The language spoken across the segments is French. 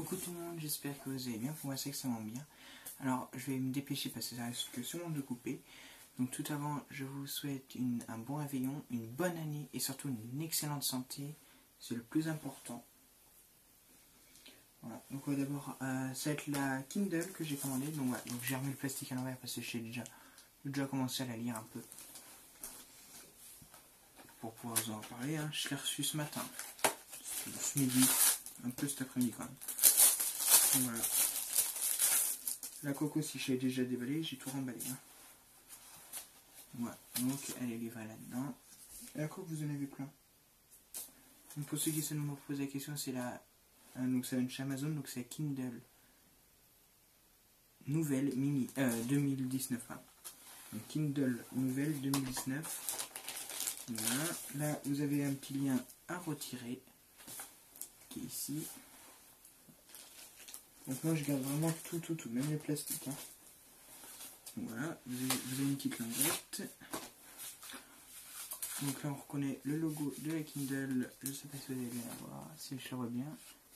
Coucou tout le monde, j'espère que vous allez bien, pour moi c'est extrêmement bien. Alors je vais me dépêcher parce que ça reste que ce monde de couper. Donc tout avant, je vous souhaite un bon réveillon, une bonne année et surtout une excellente santé, c'est le plus important. Voilà, donc d'abord ça va être la Kindle que j'ai commandée, donc voilà, donc j'ai remis le plastique à l'envers parce que j'ai déjà commencé à la lire un peu. Pour pouvoir vous en parler, hein. Je l'ai reçu ce matin, ce midi, un peu cet après-midi quand même. Donc voilà. La coco, si je l'ai déjà déballée, j'ai tout remballé. Hein. Voilà, donc elle est livrée là-dedans. Et la coque, vous en avez plein. Donc pour ceux qui se nous posent la question, c'est la. Donc ça vient de chez Amazon, donc c'est la Kindle Nouvelle Mini 2019. Hein. Donc Kindle Nouvelle 2019. Voilà. Là, vous avez un petit lien à retirer qui est ici. Donc moi je garde vraiment tout, même les plastiques. Hein. Voilà, vous avez une petite languette. Donc là on reconnaît le logo de la Kindle, je ne sais pas si vous allez bien la voir, si je la vois bien.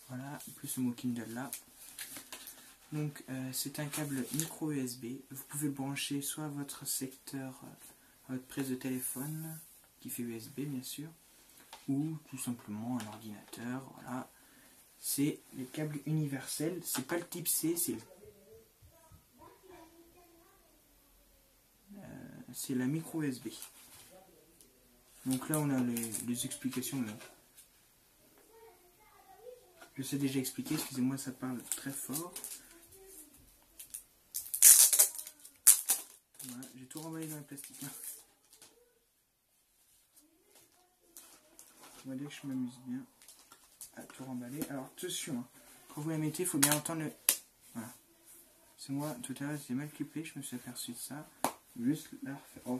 Voilà, plus le mot Kindle là. Donc c'est un câble micro USB, vous pouvez le brancher soit à votre secteur, à votre prise de téléphone, qui fait USB bien sûr, ou tout simplement un ordinateur, voilà. C'est les câbles universels, c'est pas le type C, c'est la micro USB. Donc là on a les explications. Là. Je sais déjà expliquer, excusez-moi ça parle très fort. Voilà, j'ai tout remballé dans le plastique. Hein. On va dire que je m'amuse bien à tout remballer. Alors attention, hein, quand vous la mettez, il faut bien entendre le... Voilà. C'est moi, tout à l'heure j'étais mal clippé, je me suis aperçu de ça. Juste la refaire. Oh,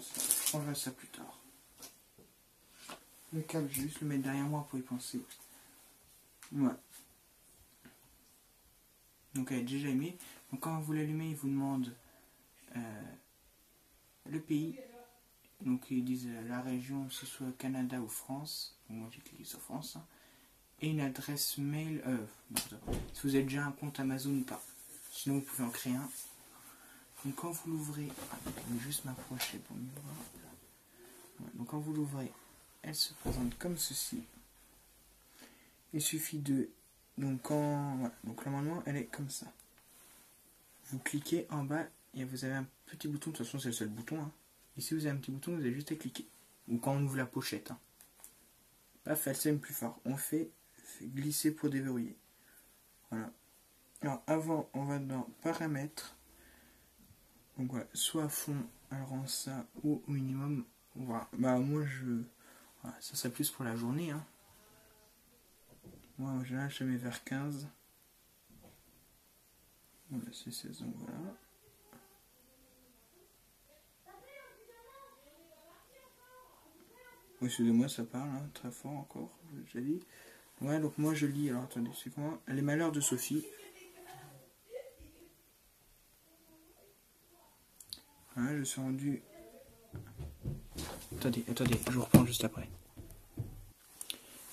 on verra ça plus tard. Le câble, je vais juste le mettre derrière moi pour y penser. Voilà. Donc elle est déjà allumée. Donc quand vous l'allumez, il vous demande le pays. Donc ils disent la région, que ce soit Canada ou France. Donc, moi j'ai cliqué sur France. Hein. Et une adresse mail. Si vous avez déjà un compte Amazon ou pas. Sinon vous pouvez en créer un. Donc quand vous l'ouvrez, je vais juste m'approcher pour mieux voir. Voilà. Donc quand vous l'ouvrez, elle se présente comme ceci. Il suffit de... Donc voilà. Donc normalement elle est comme ça. Vous cliquez en bas et vous avez un petit bouton, de toute façon c'est le seul bouton. Hein. Ici vous avez un petit bouton, vous avez juste à cliquer. Ou quand on ouvre la pochette. Hein. Paf, elle s'aime plus fort. On fait glisser pour déverrouiller. Voilà. Alors avant, on va dans paramètres. Donc voilà, soit à fond, elle rend ça ou au minimum. Voilà. Bah moi voilà, ça serait plus pour la journée. Hein. Moi en général je mets vers 15. Voilà, c'est 16, donc voilà. Oui, excusez-moi, ça parle, hein, très fort encore, j'ai dit. Ouais, donc moi je lis, alors attendez, c'est comment? Les malheurs de Sophie. Voilà, je suis rendu... Attendez, je vous reprends juste après.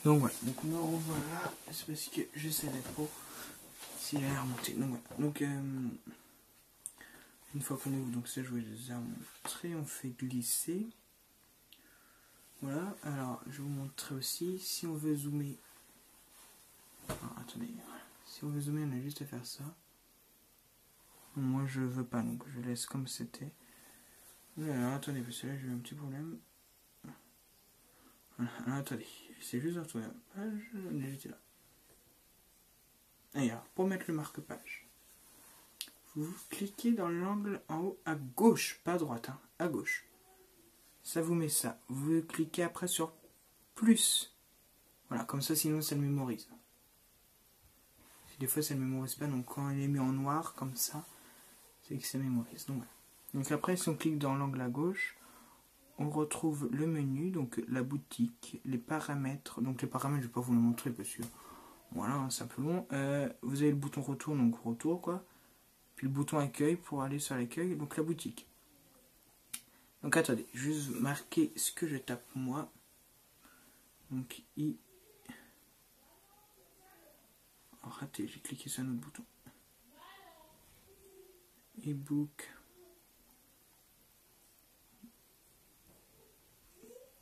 Donc voilà, donc me revoilà, c'est parce que je savais pas s'il allait remonter. Donc voilà, donc une fois qu'on est où, donc ça je vous les ai montré, on fait glisser. Voilà, alors je vais vous montrer aussi, si on veut zoomer, alors, attendez, si on veut zoomer on a juste à faire ça. Moi je veux pas, donc je laisse comme c'était. Alors attendez, parce que là j'ai eu un petit problème. Alors, attendez, c'est juste de retrouver la page, j'étais là. Et alors, pour mettre le marque-page, vous cliquez dans l'angle en haut à gauche, pas à droite, hein, à gauche. Ça vous met ça. Vous cliquez après sur plus. Voilà, comme ça, sinon ça le mémorise. Des fois ça ne mémorise pas, donc quand il est mis en noir, comme ça, c'est que ça mémorise. Donc, voilà. Donc après, si on clique dans l'angle à gauche, on retrouve le menu, donc la boutique, les paramètres. Donc les paramètres, je ne vais pas vous le montrer parce que voilà, c'est un peu long. Vous avez le bouton retour, donc retour quoi. Puis le bouton accueil pour aller sur l'accueil, donc la boutique. Donc attendez, juste marquer ce que je tape moi. Donc Oh, raté, j'ai cliqué sur un autre bouton. E-book.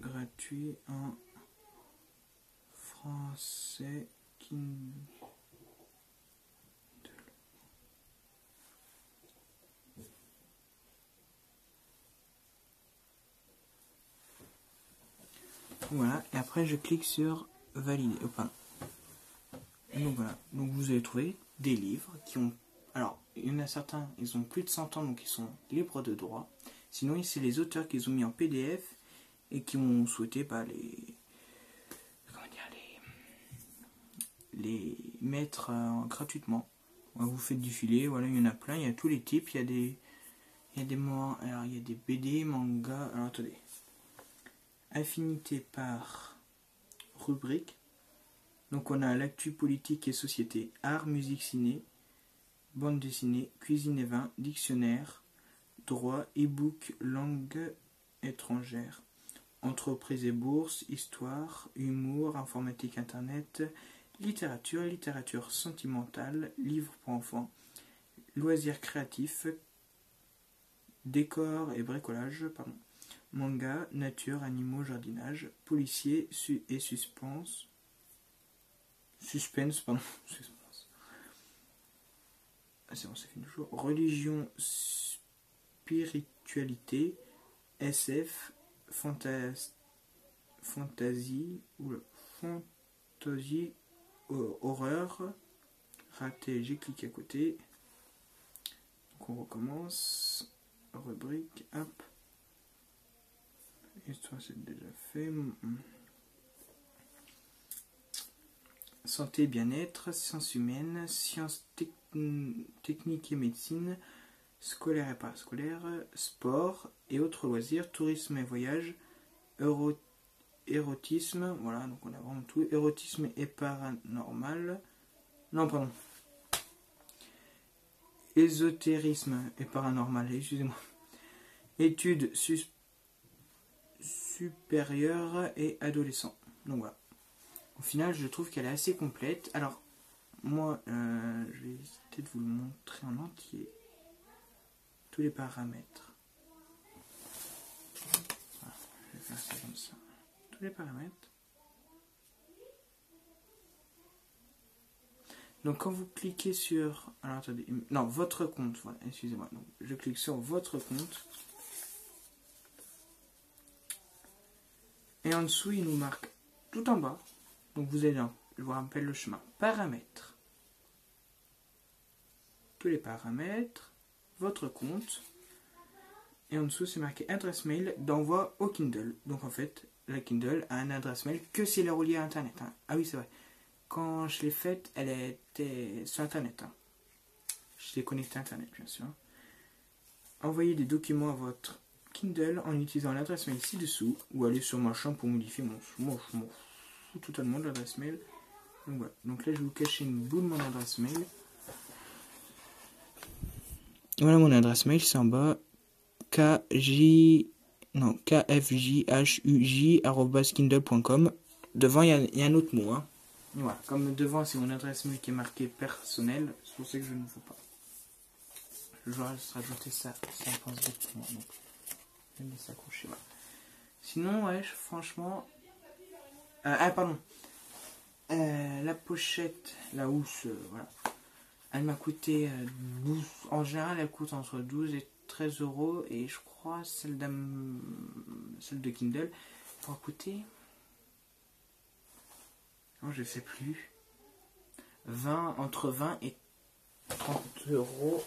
Gratuit en français. Kindle. Voilà, et après je clique sur valider. Donc voilà, donc vous allez trouver des livres qui ont... Alors, il y en a certains, ils ont plus de 100 ans, donc ils sont libres de droit. Sinon, c'est les auteurs qui les ont mis en PDF et qui ont souhaité les mettre gratuitement. Vous faites du filet, voilà, il y en a plein, il y a tous les types, il y a des alors il y a des BD, mangas, alors attendez. Affinité par rubrique. Donc on a l'actu politique et société, art, musique, ciné, bande dessinée, cuisine et vin, dictionnaire, droit, e-book, langue étrangère, entreprise et bourse, histoire, humour, informatique, internet, littérature, littérature sentimentale, livres pour enfants, loisirs créatifs, décor et bricolage, manga, nature, animaux, jardinage, policier et suspense, suspense. Ah, c'est bon, ça fait toujours. Religion, spiritualité, SF, fantasy, horreur, raté, j'ai cliqué à côté. Donc on recommence. Rubrique, hop. Histoire, c'est déjà fait. Santé, bien-être, sciences humaines, sciences techniques et médecine, scolaire et parascolaire, sport et autres loisirs, tourisme et voyage, érotisme, voilà, donc on a vraiment tout, érotisme et paranormal, non, pardon, ésotérisme et paranormal, excusez-moi, études supérieures et adolescents, donc voilà. Au final, je trouve qu'elle est assez complète. Alors, moi, je vais essayer de vous le montrer en entier. Tous les paramètres. Voilà, je vais faire ça comme ça. Tous les paramètres. Donc, quand vous cliquez sur... Alors, attendez. Non, votre compte. Voilà, excusez-moi. Donc, je clique sur votre compte. Et en dessous, il nous marque tout en bas. Donc, vous allez dans, je vous rappelle le chemin. Paramètres. Tous les paramètres. Votre compte. Et en dessous, c'est marqué adresse mail d'envoi au Kindle. Donc, en fait, la Kindle a une adresse mail que si elle est reliée à Internet. Hein. Ah oui, c'est vrai. Quand je l'ai faite, elle était sur Internet. Hein. Je l'ai connectée à Internet, bien sûr. Envoyez des documents à votre Kindle en utilisant l'adresse mail ci-dessous ou allez sur ma chambre pour modifier mon fous totalement de l'adresse mail. Donc voilà. Donc là, je vais vous cacher une boule de mon adresse mail. Voilà mon adresse mail, c'est en bas. kfjhuj@kindle.com. Devant, il y a un autre mot. Hein. Voilà. Comme devant, c'est mon adresse mail qui est marquée personnelle. C'est pour ça que je ne veux pas. Je vais rajouter ça. Ça me pense vite pour moi. Donc, je vais me laisser accrocher. Voilà. Sinon, ouais, franchement... pardon. La pochette, la housse, voilà. Elle m'a coûté 12. En général, elle coûte entre 12 et 13 euros. Et je crois celle de Kindle pour coûter... Non, je sais plus. Entre 20 et 30 euros.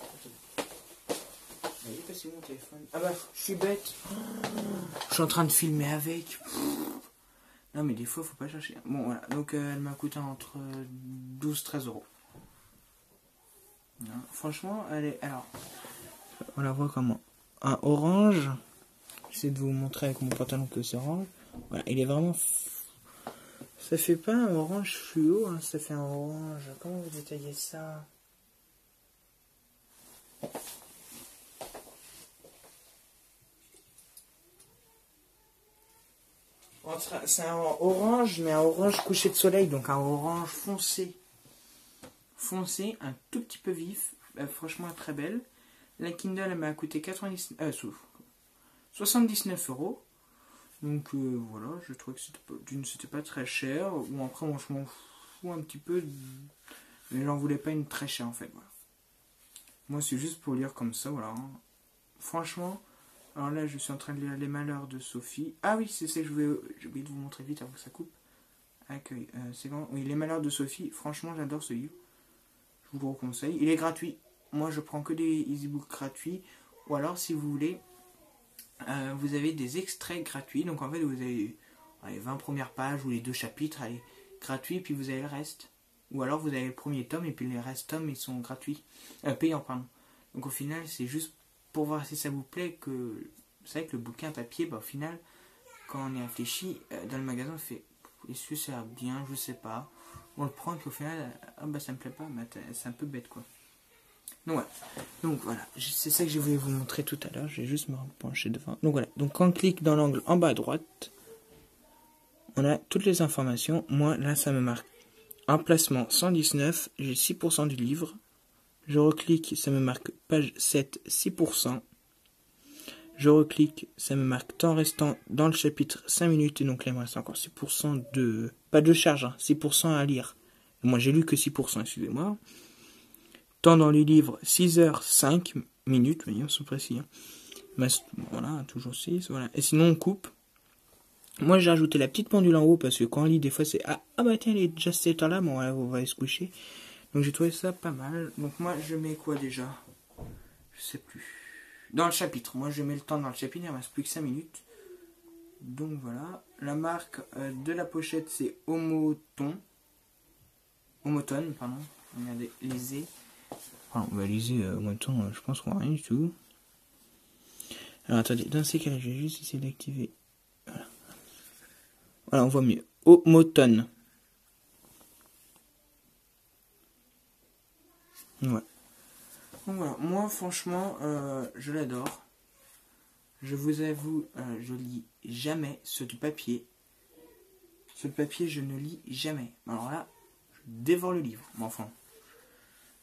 Vous voyez passer mon téléphone. Ah bah, je suis bête. Je suis en train de filmer avec. Non, mais des fois, faut pas chercher. Bon, voilà. Donc, elle m'a coûté entre 12 et 13 euros. Non, franchement, elle est... Alors, on la voit comment. Un orange. J'essaie de vous montrer avec mon pantalon que c'est orange. Voilà, il est vraiment... Ça fait pas un orange fluo, hein, ça fait un orange... Comment vous détaillez ça? C'est un orange, mais un orange couché de soleil, donc un orange foncé. foncé, un tout petit peu vif, franchement très belle. La Kindle elle m'a coûté 79 euros. Donc voilà, je trouvais que c'était pas très cher. Ou après, moi je m'en fous un petit peu, mais j'en voulais pas une très chère en fait. Voilà. Moi c'est juste pour lire comme ça, voilà. Franchement, alors là je suis en train de lire Les Malheurs de Sophie. Ah oui, c'est ça que j'ai oublié de vous montrer vite avant que ça coupe. Accueil, c'est bon. Oui, Les Malheurs de Sophie, franchement j'adore ce livre. Je vous le conseille. Il est gratuit. Moi je prends que des e-books gratuits. Ou alors si vous voulez, vous avez des extraits gratuits. Donc en fait vous avez les 20 premières pages ou les 2 chapitres gratuits, et puis vous avez le reste. Ou alors vous avez le premier tome et puis les restes tomes ils sont gratuits. Payants, pardon. Donc au final c'est juste pour voir si ça vous plaît que... Vous savez que le bouquin papier, au final, quand on y réfléchit, dans le magasin on fait est-ce que ça va bien, je sais pas. On le prend et puis au final, ça me plaît pas, c'est un peu bête quoi. Donc voilà, c'est ça que je voulais vous montrer tout à l'heure, je vais juste me pencher devant. Donc voilà, donc quand on clique dans l'angle en bas à droite, on a toutes les informations. Moi là ça me marque emplacement 119, j'ai 6% du livre. Je reclique, ça me marque page 7, 6%. Je reclique, ça me marque temps restant dans le chapitre 5 minutes, et donc là il me reste encore 6% de... Pas de charge, 6% à lire. Moi j'ai lu que 6%, excusez-moi. Temps dans les livres, 6h05 minutes, voyons, c'est précis. Voilà, toujours 6, voilà. Et sinon on coupe. Moi j'ai rajouté la petite pendule en haut, parce que quand on lit des fois c'est... Ah bah tiens, elle est déjà cette heure-là, bon on va aller se coucher. Donc j'ai trouvé ça pas mal. Donc moi je mets quoi déjà? Je sais plus. Dans le chapitre, moi je mets le temps dans le chapitre, il ne reste plus que 5 minutes. Donc voilà. La marque de la pochette c'est Homoton, pardon. Regardez, lisez. Alors, on va liser Homoton, je pense qu'on va rien du tout. Alors attendez, dans ces cas-là, je vais juste essayer d'activer. Voilà. Voilà, on voit mieux. Homoton. Ouais. Donc voilà, moi franchement, je l'adore. Je vous avoue, je lis jamais ce de papier. Ce de papier, je ne lis jamais. Alors là, je dévore le livre. Mais enfin,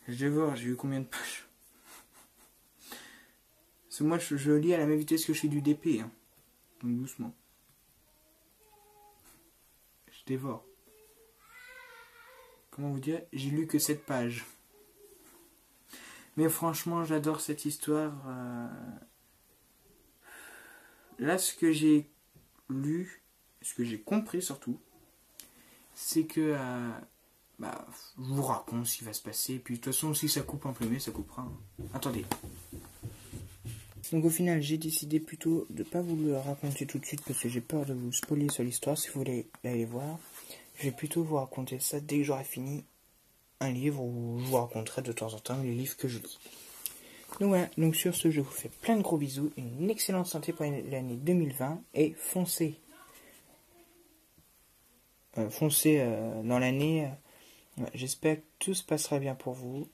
je dévore, j'ai eu combien de pages? Parce que moi, je lis à la même vitesse que je fais du DP. Hein. Donc doucement. Je dévore. Comment vous dire? J'ai lu que 7 pages. Mais franchement, j'adore cette histoire. Là, ce que j'ai lu, ce que j'ai compris surtout, c'est que je vous raconte ce qui va se passer. Puis de toute façon, si ça coupe en premier, ça coupera. Hein. Attendez. Donc au final, j'ai décidé plutôt de ne pas vous le raconter tout de suite parce que j'ai peur de vous spoiler sur l'histoire si vous voulez aller voir. Je vais plutôt vous raconter ça dès que j'aurai fini un livre où je vous raconterai de temps en temps les livres que je lis. Donc voilà, donc sur ce, je vous fais plein de gros bisous, une excellente santé pour l'année 2020 et foncez. Foncez dans l'année. J'espère que tout se passera bien pour vous.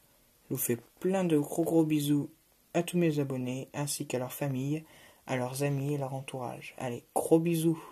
Je vous fais plein de gros bisous à tous mes abonnés ainsi qu'à leur famille, à leurs amis et leur entourage. Allez, gros bisous.